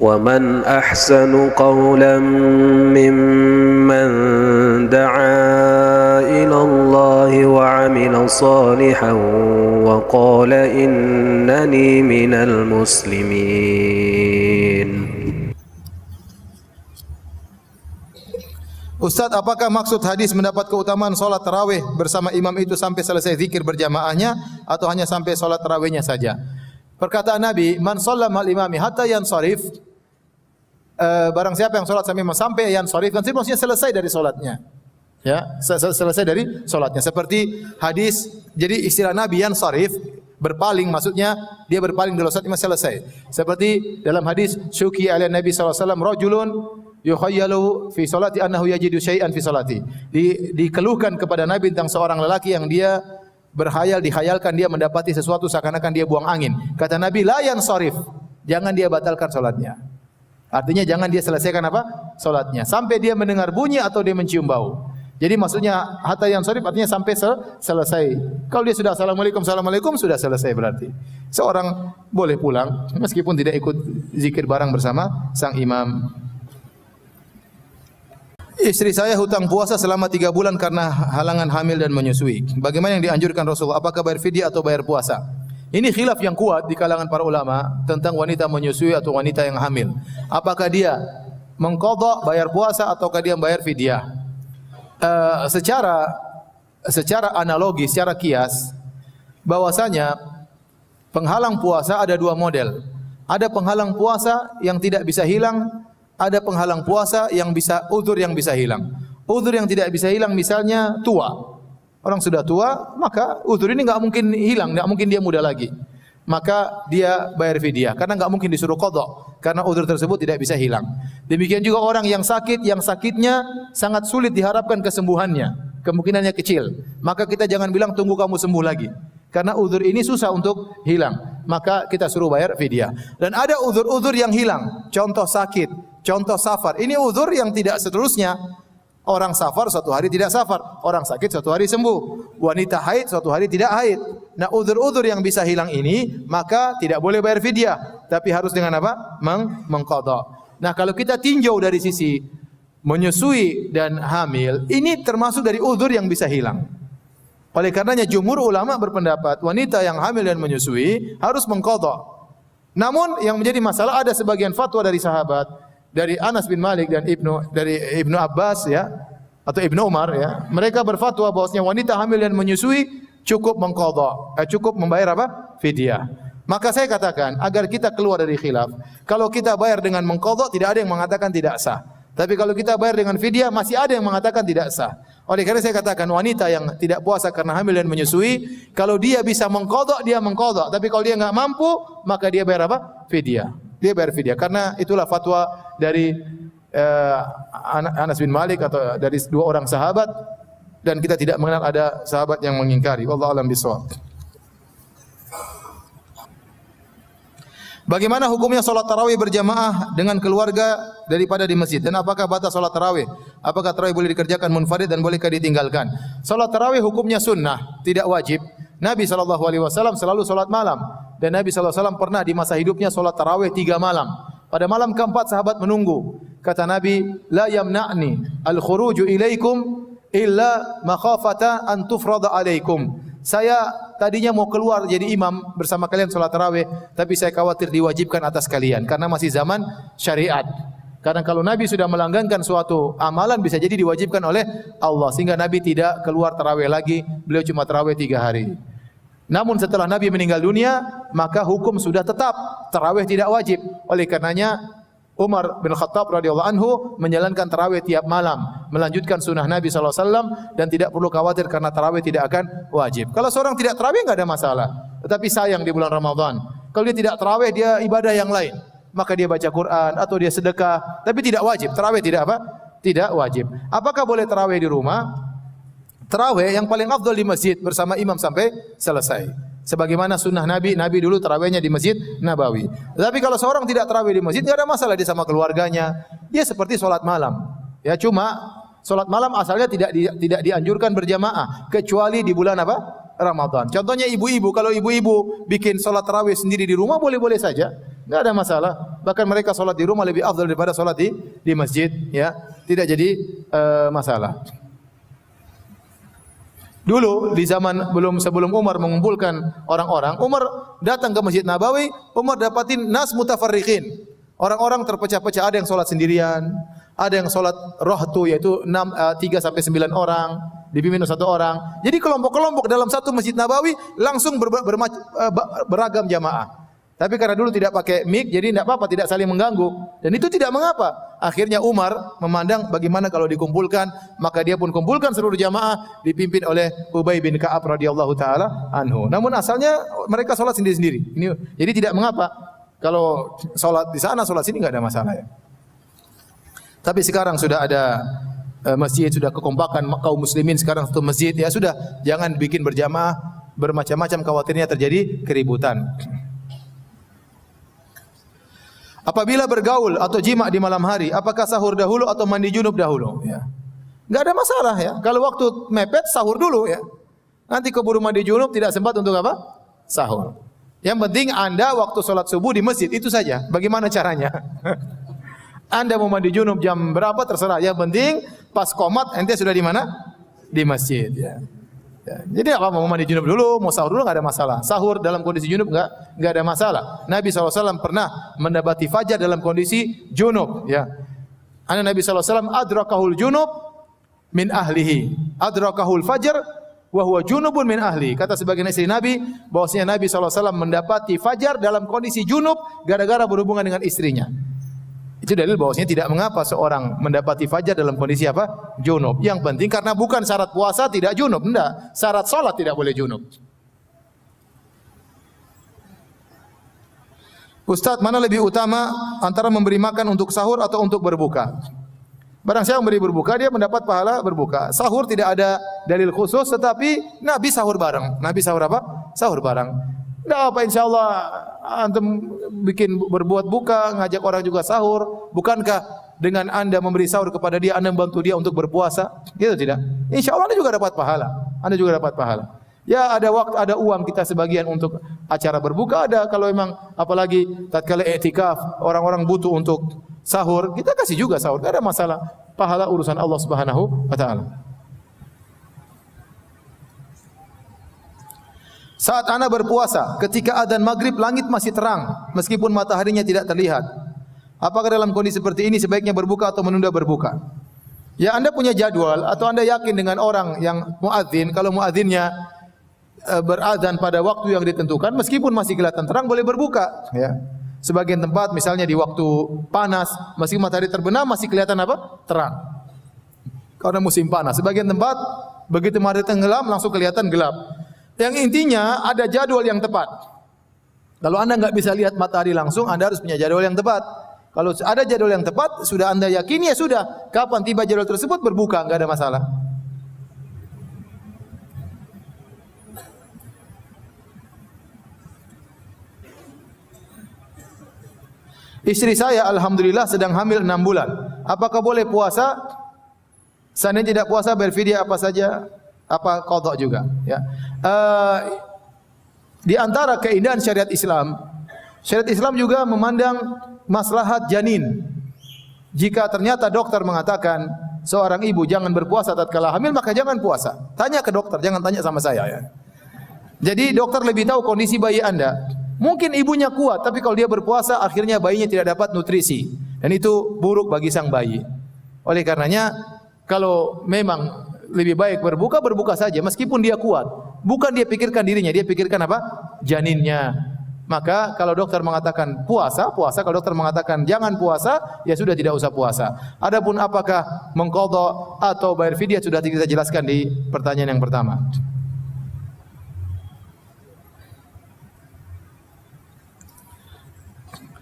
ومن أحسن قولا ممن دعا إلى الله وعمل صالحا وقال إنني من المسلمين. Ustaz, apakah maksud hadis mendapat keutamaan solat tarawih bersama imam itu sampai selesai zikir berjamaahnya atau hanya sampai solat tarawihnya saja? Perkataan Nabi, man shallama al-imami hatta yansarif, barang siapa yang solat sampai imam sampai yansarif, kan maksudnya selesai dari solatnya. Ya, selesai dari solatnya. Seperti hadis, jadi istilah Nabi yansarif, berpaling, maksudnya dia berpaling dari solat imam selesai. Seperti dalam hadis syuki ala Nabi sallallahu alaihi wasallam rajulun yukhayyalu fi salati annahu yajidu syai'an fi salati. Dikeluhkan kepada Nabi tentang seorang lelaki yang dia dihayalkan dia mendapati sesuatu seakan-akan dia buang angin. Kata Nabi, la yansarif, jangan dia batalkan salatnya. Artinya jangan dia selesaikan apa? Salatnya sampai dia mendengar bunyi atau dia mencium bau. Jadi maksudnya hatta yansarif artinya sampai selesai. Kalau dia sudah assalamualaikum sudah selesai berarti. Seorang boleh pulang meskipun tidak ikut zikir bareng bersama sang imam. Istri saya hutang puasa selama 3 bulan karena halangan hamil dan menyusui. Bagaimana yang dianjurkan Rasulullah? Apakah bayar fidyah atau bayar puasa? Ini khilaf yang kuat di kalangan para ulama tentang wanita menyusui atau wanita yang hamil. Apakah dia mengqadha bayar puasa ataukah dia bayar fidyah? Secara analogi, secara kias, bahwasanya penghalang puasa ada 2 model. Ada penghalang puasa yang tidak bisa hilang, ada penghalang puasa yang bisa uzur yang bisa hilang. Uzur yang tidak bisa hilang misalnya tua. Orang sudah tua, maka uzur ini enggak mungkin hilang, enggak mungkin dia muda lagi. Maka dia bayar fidyah karena enggak mungkin disuruh qadha karena uzur tersebut tidak bisa hilang. Demikian juga orang yang sakit, yang sakitnya sangat sulit diharapkan kesembuhannya, kemungkinannya kecil. Maka kita jangan bilang tunggu kamu sembuh lagi. Karena uzur ini susah untuk hilang, maka kita suruh bayar fidyah. Dan ada uzur-uzur yang hilang, contoh sakit, contoh safar. Ini uzur yang tidak seterusnya. Orang safar suatu hari tidak safar, orang sakit suatu hari sembuh, wanita haid suatu hari tidak haid. Nah, uzur-uzur yang bisa hilang ini maka tidak boleh bayar fidyah, tapi harus dengan apa? Mengqadha. Nah, kalau kita tinjau dari sisi menyusui dan hamil, ini termasuk dari uzur yang bisa hilang. Oleh karenanya jumhur ulama berpendapat wanita yang hamil dan menyusui harus mengqadha. Namun yang menjadi masalah ada sebagian fatwa dari sahabat, dari Anas bin Malik dan Ibnu Abbas ya atau Ibnu Umar ya. Mereka berfatwa bahwasanya wanita hamil dan menyusui cukup mengqadha, cukup membayar apa? Fidyah. Maka saya katakan agar kita keluar dari khilaf, kalau kita bayar dengan mengqadha tidak ada yang mengatakan tidak sah. Tapi kalau kita bayar dengan fidyah masih ada yang mengatakan tidak sah. Oleh karena saya katakan wanita yang tidak puasa karena hamil dan menyusui, kalau dia bisa mengqadha dia mengqadha, tapi kalau dia enggak mampu maka dia bayar apa? Fidyah. Dia bayar fidyah karena itulah fatwa dari Anas bin Malik atau dari 2 orang sahabat dan kita tidak mengenal ada sahabat yang mengingkari. Wallahu a'lam bishawab. Bagaimana hukumnya salat tarawih berjamaah dengan keluarga daripada di masjid? Dan apakah batas salat tarawih? Apakah tarawih boleh dikerjakan munfarid dan bolehkah ditinggalkan? Salat tarawih hukumnya sunnah, tidak wajib. Nabi SAW selalu salat malam dan Nabi SAW pernah di masa hidupnya salat tarawih 3 malam. Pada malam keempat sahabat menunggu. Kata Nabi, la yamna'ni al-khuruju ilaikum illa makhafata an tufrada alaikum. Saya tadinya mau keluar jadi imam bersama kalian salat tarawih, tapi saya khawatir diwajibkan atas kalian karena masih zaman syariat. Karena kalau Nabi sudah melanggankan suatu amalan bisa jadi diwajibkan oleh Allah sehingga Nabi tidak keluar tarawih lagi, beliau cuma tarawih 3 hari. Namun setelah Nabi meninggal dunia, maka hukum sudah tetap tarawih tidak wajib. Oleh karenanya Umar bin Khattab radhiyallahu anhu menjalankan tarawih tiap malam, melanjutkan sunnah Nabi SAW dan tidak perlu khawatir karena tarawih tidak akan wajib. Kalau seorang tidak tarawih enggak ada masalah. Tetapi sayang di bulan Ramadan, kalau dia tidak tarawih dia ibadah yang lain, maka dia baca Quran atau dia sedekah, tapi tidak wajib. Tarawih tidak apa? Tidak wajib. Apakah boleh tarawih di rumah? Tarawih yang paling afdal di masjid bersama imam sampai selesai. Sebagaimana sunnah Nabi, Nabi dulu tarawihnya di Masjid Nabawi. Tapi kalau seorang tidak tarawih di masjid, tidak ada masalah dia sama keluarganya. Dia seperti solat malam. Ya cuma solat malam asalnya tidak dianjurkan berjamaah kecuali di bulan apa? Ramadan. Contohnya ibu-ibu, kalau ibu-ibu bikin salat tarawih sendiri di rumah boleh-boleh saja, enggak ada masalah. Bahkan mereka salat di rumah lebih afdal daripada salat di masjid, ya. Tidak jadi masalah. Dulu di zaman sebelum Umar mengumpulkan orang-orang, Umar datang ke Masjid Nabawi, Umar dapatin nas mutafarriqin. Orang-orang terpecah-pecah, ada yang salat sendirian, ada yang salat rohtu yaitu 3 sampai 9 orang, dipimpin satu orang. Jadi kelompok-kelompok dalam satu Masjid Nabawi langsung beragam jamaah. Tapi karena dulu tidak pakai mic, jadi tidak apa-apa, tidak saling mengganggu. Dan itu tidak mengapa. Akhirnya Umar memandang bagaimana kalau dikumpulkan, maka dia pun kumpulkan seluruh jamaah dipimpin oleh Ubay bin Ka'ab radhiyallahu taala anhu. Namun asalnya mereka salat sendiri-sendiri. Jadi tidak mengapa kalau salat di sana, salat sini enggak ada masalah ya. Tapi sekarang sudah ada masjid, sudah kekompakan kaum muslimin sekarang satu masjid, ya sudah, jangan bikin berjamaah bermacam-macam, khawatirnya terjadi keributan. Apabila bergaul atau jima di malam hari, apakah sahur dahulu atau mandi junub dahulu? Ya. Enggak ada masalah ya. Kalau waktu mepet sahur dulu ya. Nanti keburu mandi junub tidak sempat untuk apa? Sahur. Yang penting Anda waktu sholat subuh di masjid, itu saja. Bagaimana caranya? Anda mau mandi junub jam berapa terserah. Yang penting pas qomat ente sudah di mana? Di masjid ya. Ya, jadi apa mau mandi junub dulu, mau sahur dulu enggak ada masalah. Sahur dalam kondisi junub enggak ada masalah. Nabi SAW pernah mendapati fajar dalam kondisi junub. Ya, Nabi SAW adrakahul junub min ahlihi, adrakahul fajar wa huwa junubun min ahli. Kata sebagian istri Nabi bahwasanya Nabi SAW mendapati fajar dalam kondisi junub gara-gara berhubungan dengan istrinya. Itu dalil bahwasanya tidak mengapa seorang mendapati fajar dalam kondisi apa? Junub. Yang penting karena bukan syarat puasa tidak junub, enggak. Syarat salat tidak boleh junub. Ustaz, mana lebih utama antara memberi makan untuk sahur atau untuk berbuka? Barang siapa memberi berbuka, dia mendapat pahala berbuka. Sahur tidak ada dalil khusus, tetapi Nabi sahur bareng. Nabi sahur apa? Sahur bareng. Nah, apa insyaallah antum bikin berbuat buka, ngajak orang juga sahur. Bukankah dengan Anda memberi sahur kepada dia, Anda membantu dia untuk berpuasa? Gitu tidak? Insyaallah Anda juga dapat pahala. Anda juga dapat pahala. Ya ada waktu, ada uang kita sebagian untuk acara berbuka, ada kalau memang apalagi tatkala i'tikaf, orang-orang butuh untuk sahur, kita kasih juga sahur, tidak ada masalah. Pahala urusan Allah Subhanahu wa taala. Saat Anda berpuasa, ketika adzan maghrib langit masih terang, meskipun mataharinya tidak terlihat. Apakah dalam kondisi seperti ini sebaiknya berbuka atau menunda berbuka? Ya Anda punya jadwal atau Anda yakin dengan orang yang muadzin, kalau muadzinnya beradzan pada waktu yang ditentukan, meskipun masih kelihatan terang boleh berbuka. Ya. Sebagian tempat misalnya di waktu panas, meski matahari terbenam masih kelihatan apa? Terang. Karena musim panas. Sebagian tempat begitu matahari tenggelam langsung kelihatan gelap. Yang intinya ada jadwal yang tepat. Kalau Anda enggak bisa lihat matahari langsung, Anda harus punya jadwal yang tepat. Kalau ada jadwal yang tepat, sudah Anda yakini ya sudah. Kapan tiba jadwal tersebut berbuka, enggak ada masalah. Istri saya alhamdulillah sedang hamil 6 bulan. Apakah boleh puasa? Seandainya tidak puasa berfidyah apa saja? Apa qadha juga? Ya. Di antara keindahan syariat Islam juga memandang maslahat janin. Jika ternyata dokter mengatakan seorang ibu jangan berpuasa tatkala hamil, maka jangan puasa. Tanya ke dokter, jangan tanya sama saya ya. Jadi dokter lebih tahu kondisi bayi Anda. Mungkin ibunya kuat, tapi kalau dia berpuasa akhirnya bayinya tidak dapat nutrisi dan itu buruk bagi sang bayi. Oleh karenanya kalau memang lebih baik berbuka saja meskipun dia kuat. Bukan dia pikirkan dirinya, dia pikirkan apa? Janinnya. Maka kalau dokter mengatakan puasa. Kalau dokter mengatakan jangan puasa, ya sudah tidak usah puasa. Adapun apakah mengqadha atau bayar fidyah sudah kita jelaskan di pertanyaan yang pertama.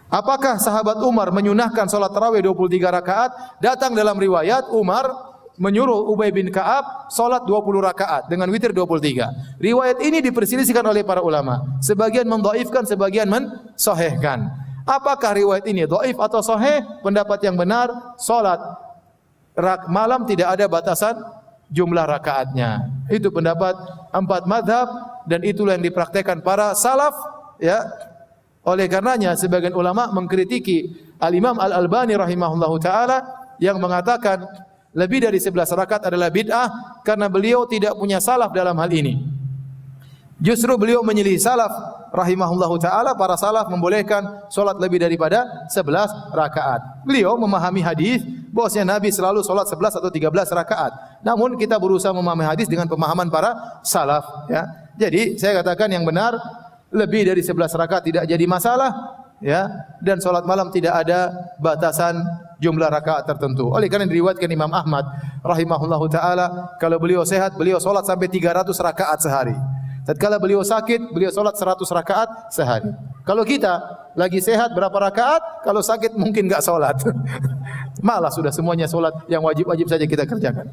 Apakah sahabat Umar menyunahkan salat tarawih 23 rakaat? Datang dalam riwayat Umar menyuruh Ubay bin Ka'ab salat 20 rakaat dengan witir 23. Riwayat ini diperselisihkan oleh para ulama. Sebagian mendhaifkan, sebagian mensahihkan. Apakah riwayat ini dhaif atau sahih? Pendapat yang benar, salat malam tidak ada batasan jumlah rakaatnya. Itu pendapat 4 mazhab dan itulah yang dipraktekkan para salaf, ya. Oleh karenanya sebagian ulama mengkritiki Al-Imam Al-Albani rahimahullahu taala yang mengatakan lebih dari 11 rakaat adalah bid'ah karena beliau tidak punya salaf dalam hal ini. Justru beliau menyelisih salaf rahimahullahu taala, para salaf membolehkan salat lebih daripada 11 rakaat. Beliau memahami hadis bahwasanya Nabi selalu salat 11 atau 13 rakaat. Namun kita berusaha memahami hadis dengan pemahaman para salaf, ya. Jadi saya katakan yang benar lebih dari 11 rakaat tidak jadi masalah, ya, dan salat malam tidak ada batasan jumlah rakaat tertentu. Oleh karena diriwayatkan Imam Ahmad rahimahullahu taala, kalau beliau sehat beliau salat sampai 300 rakaat sehari. Tatkala beliau sakit beliau salat 100 rakaat sehari. Kalau kita lagi sehat berapa rakaat, kalau sakit mungkin enggak salat. Malah sudah semuanya salat yang wajib-wajib saja kita kerjakan.